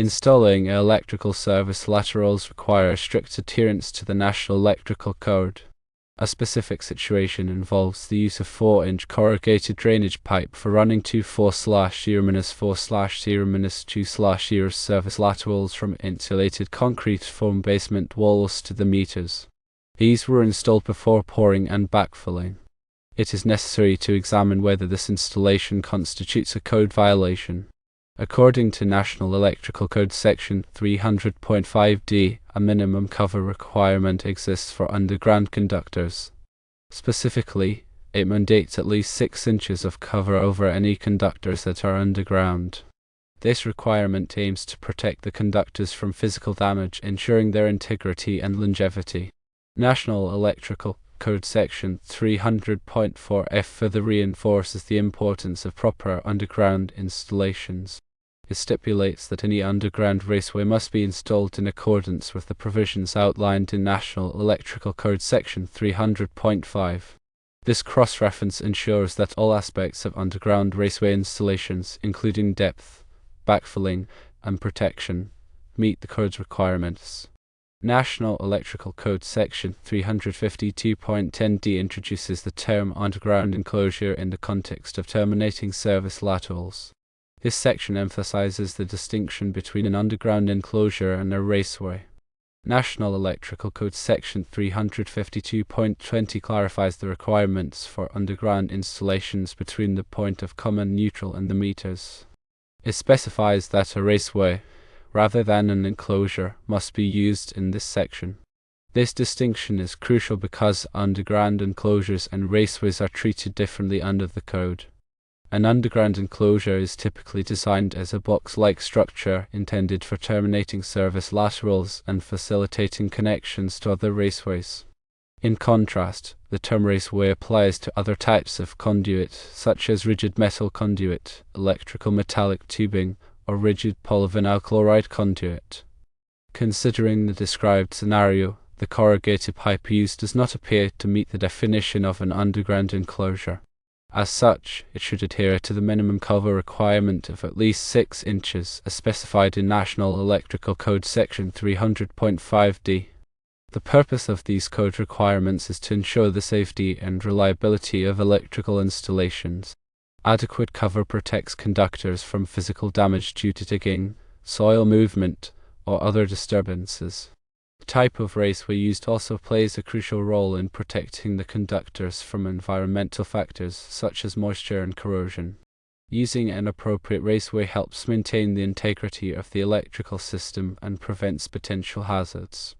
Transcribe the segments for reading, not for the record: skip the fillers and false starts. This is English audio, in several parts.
Installing electrical service laterals require strict adherence to the National Electrical Code. A specific situation involves the use of 4-inch corrugated drainage pipe for running two 4/0-4/0-2/0 service laterals from insulated concrete foam basement walls to the meters. These were installed before pouring and backfilling. It is necessary to examine whether this installation constitutes a code violation. According to National Electrical Code Section 300.5d, a minimum cover requirement exists for underground conductors. Specifically, it mandates at least 6 inches of cover over any conductors that are underground. This requirement aims to protect the conductors from physical damage, ensuring their integrity and longevity. National Electrical Code Section 300.4f further reinforces the importance of proper underground installations. It stipulates that any underground raceway must be installed in accordance with the provisions outlined in National Electrical Code Section 300.5. This cross-reference ensures that all aspects of underground raceway installations, including depth, backfilling, and protection, meet the code's requirements. National Electrical Code Section 352.10d introduces the term underground enclosure in the context of terminating service laterals. This section emphasizes the distinction between an underground enclosure and a raceway. National Electrical Code Section 352.20 clarifies the requirements for underground installations between the point of common neutral and the meters. It specifies that a raceway, rather than an enclosure, must be used in this section. This distinction is crucial because underground enclosures and raceways are treated differently under the code. An underground enclosure is typically designed as a box-like structure intended for terminating service laterals and facilitating connections to other raceways. In contrast, the term raceway applies to other types of conduit, such as rigid metal conduit, electrical metallic tubing, or rigid polyvinyl chloride conduit. Considering the described scenario, the corrugated pipe used does not appear to meet the definition of an underground enclosure. As such, it should adhere to the minimum cover requirement of at least 6 inches as specified in National Electrical Code Section 300.5d. The purpose of these code requirements is to ensure the safety and reliability of electrical installations. Adequate cover protects conductors from physical damage due to digging, soil movement, or other disturbances. The type of raceway used also plays a crucial role in protecting the conductors from environmental factors such as moisture and corrosion. Using an appropriate raceway helps maintain the integrity of the electrical system and prevents potential hazards.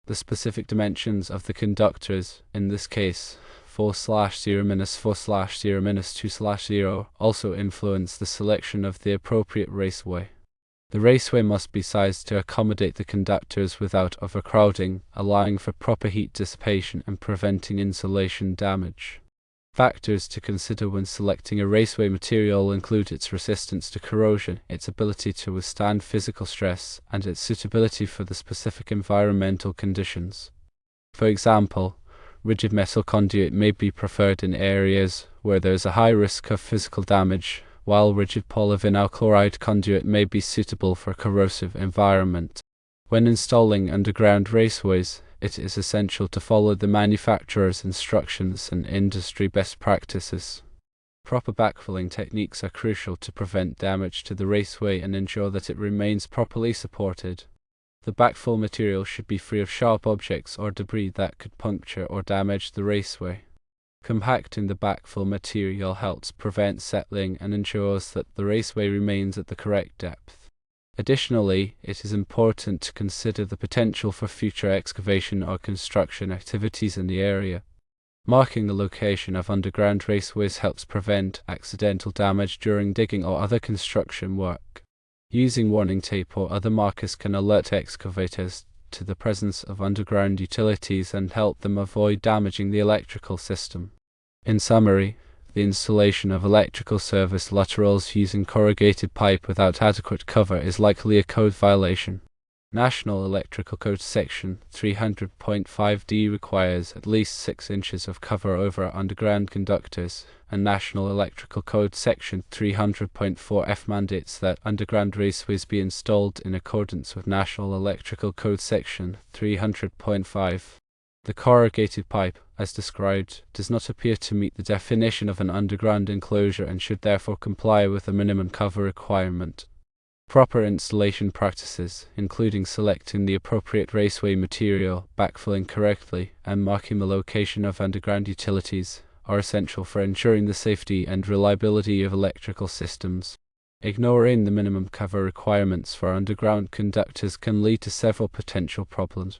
The specific dimensions of the conductors, in this case 4/0-4/0-2/0, also influence the selection of the appropriate raceway. The raceway must be sized to accommodate the conductors without overcrowding, allowing for proper heat dissipation and preventing insulation damage. Factors to consider when selecting a raceway material include its resistance to corrosion, its ability to withstand physical stress, and its suitability for the specific environmental conditions. For example, rigid metal conduit may be preferred in areas where there is a high risk of physical damage, while rigid polyvinyl chloride conduit may be suitable for a corrosive environment. When installing underground raceways, it is essential to follow the manufacturer's instructions and industry best practices. Proper backfilling techniques are crucial to prevent damage to the raceway and ensure that it remains properly supported. The backfill material should be free of sharp objects or debris that could puncture or damage the raceway. Compacting the backfill material helps prevent settling and ensures that the raceway remains at the correct depth. Additionally, it is important to consider the potential for future excavation or construction activities in the area. Marking the location of underground raceways helps prevent accidental damage during digging or other construction work. Using warning tape or other markers can alert excavators to the presence of underground utilities and help them avoid damaging the electrical system. In summary, the installation of electrical service laterals using corrugated pipe without adequate cover is likely a code violation. National Electrical Code Section 300.5d requires at least 6 inches of cover over underground conductors, and National Electrical Code Section 300.4f mandates that underground raceways be installed in accordance with National Electrical Code Section 300.5. The corrugated pipe, as described, does not appear to meet the definition of an underground enclosure and should therefore comply with the minimum cover requirement. Proper installation practices, including selecting the appropriate raceway material, backfilling correctly, and marking the location of underground utilities, are essential for ensuring the safety and reliability of electrical systems. Ignoring the minimum cover requirements for underground conductors can lead to several potential problems.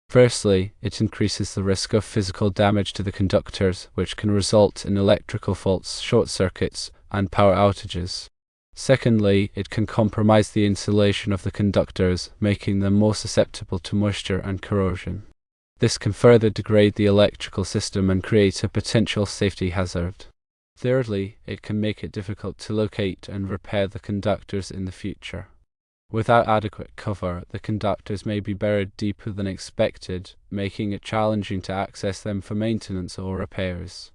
Firstly, it increases the risk of physical damage to the conductors, which can result in electrical faults, short circuits, and power outages. Secondly, it can compromise the insulation of the conductors, making them more susceptible to moisture and corrosion. This can further degrade the electrical system and create a potential safety hazard. Thirdly, it can make it difficult to locate and repair the conductors in the future. Without adequate cover, the conductors may be buried deeper than expected, making it challenging to access them for maintenance or repairs.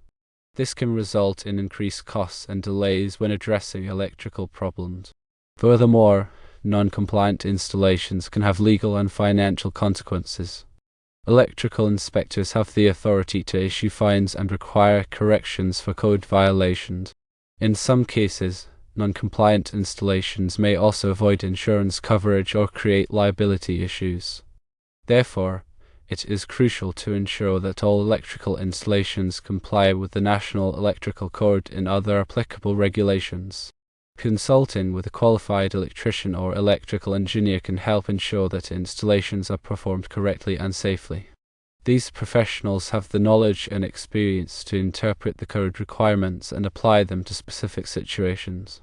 This can result in increased costs and delays when addressing electrical problems. Furthermore, non-compliant installations can have legal and financial consequences. Electrical inspectors have the authority to issue fines and require corrections for code violations. In some cases, non-compliant installations may also avoid insurance coverage or create liability issues. Therefore, it is crucial to ensure that all electrical installations comply with the National Electrical Code and other applicable regulations. Consulting with a qualified electrician or electrical engineer can help ensure that installations are performed correctly and safely. These professionals have the knowledge and experience to interpret the code requirements and apply them to specific situations.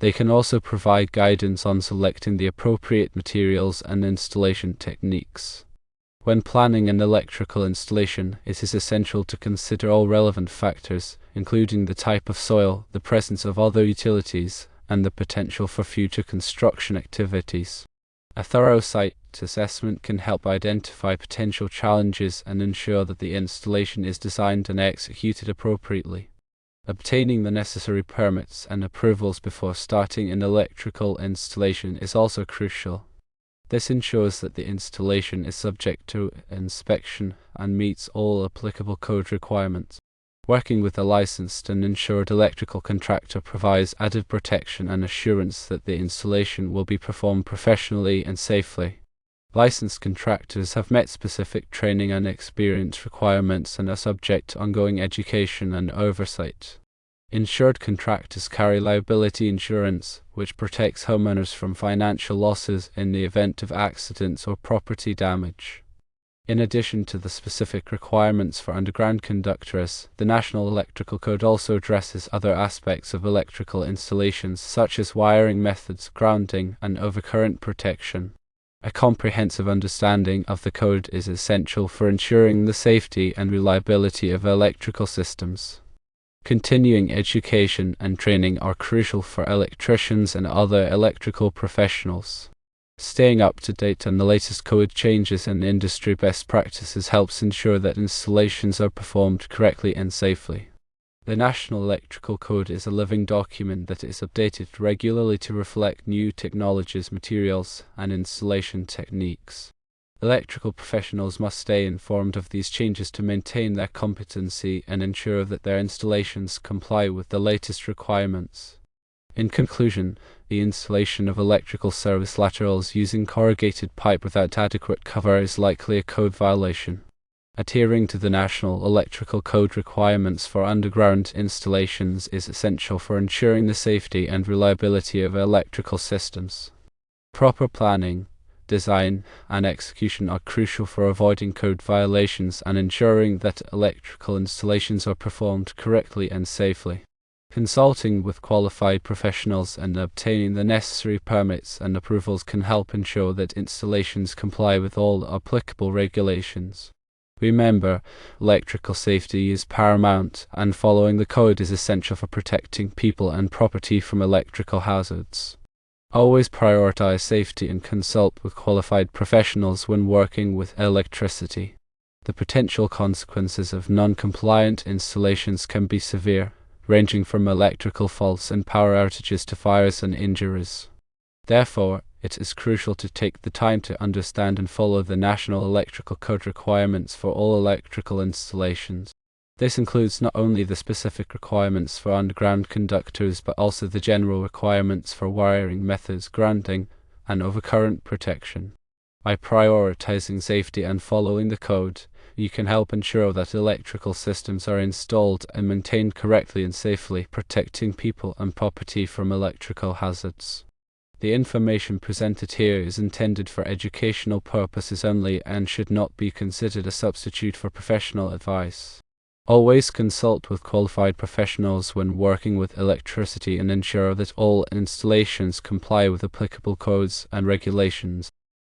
They can also provide guidance on selecting the appropriate materials and installation techniques. When planning an electrical installation, it is essential to consider all relevant factors, including the type of soil, the presence of other utilities, and the potential for future construction activities. A thorough site assessment can help identify potential challenges and ensure that the installation is designed and executed appropriately. Obtaining the necessary permits and approvals before starting an electrical installation is also crucial. This ensures that the installation is subject to inspection and meets all applicable code requirements. Working with a licensed and insured electrical contractor provides added protection and assurance that the installation will be performed professionally and safely. Licensed contractors have met specific training and experience requirements and are subject to ongoing education and oversight. Insured contractors carry liability insurance, which protects homeowners from financial losses in the event of accidents or property damage. In addition to the specific requirements for underground conductors, the National Electrical Code also addresses other aspects of electrical installations such as wiring methods, grounding, and overcurrent protection. A comprehensive understanding of the code is essential for ensuring the safety and reliability of electrical systems. Continuing education and training are crucial for electricians and other electrical professionals. Staying up to date on the latest code changes and industry best practices helps ensure that installations are performed correctly and safely. The National Electrical Code is a living document that is updated regularly to reflect new technologies, materials, and installation techniques. Electrical professionals must stay informed of these changes to maintain their competency and ensure that their installations comply with the latest requirements. In conclusion, the installation of electrical service laterals using corrugated pipe without adequate cover is likely a code violation. Adhering to the National Electrical Code requirements for underground installations is essential for ensuring the safety and reliability of electrical systems. Proper planning, design, and execution are crucial for avoiding code violations and ensuring that electrical installations are performed correctly and safely. Consulting with qualified professionals and obtaining the necessary permits and approvals can help ensure that installations comply with all applicable regulations. Remember, electrical safety is paramount, and following the code is essential for protecting people and property from electrical hazards. Always prioritize safety and consult with qualified professionals when working with electricity. The potential consequences of non-compliant installations can be severe, ranging from electrical faults and power outages to fires and injuries. Therefore, it is crucial to take the time to understand and follow the National Electrical Code requirements for all electrical installations. This includes not only the specific requirements for underground conductors but also the general requirements for wiring methods, grounding, and overcurrent protection. By prioritizing safety and following the code, you can help ensure that electrical systems are installed and maintained correctly and safely, protecting people and property from electrical hazards. The information presented here is intended for educational purposes only and should not be considered a substitute for professional advice. Always consult with qualified professionals when working with electricity and ensure that all installations comply with applicable codes and regulations.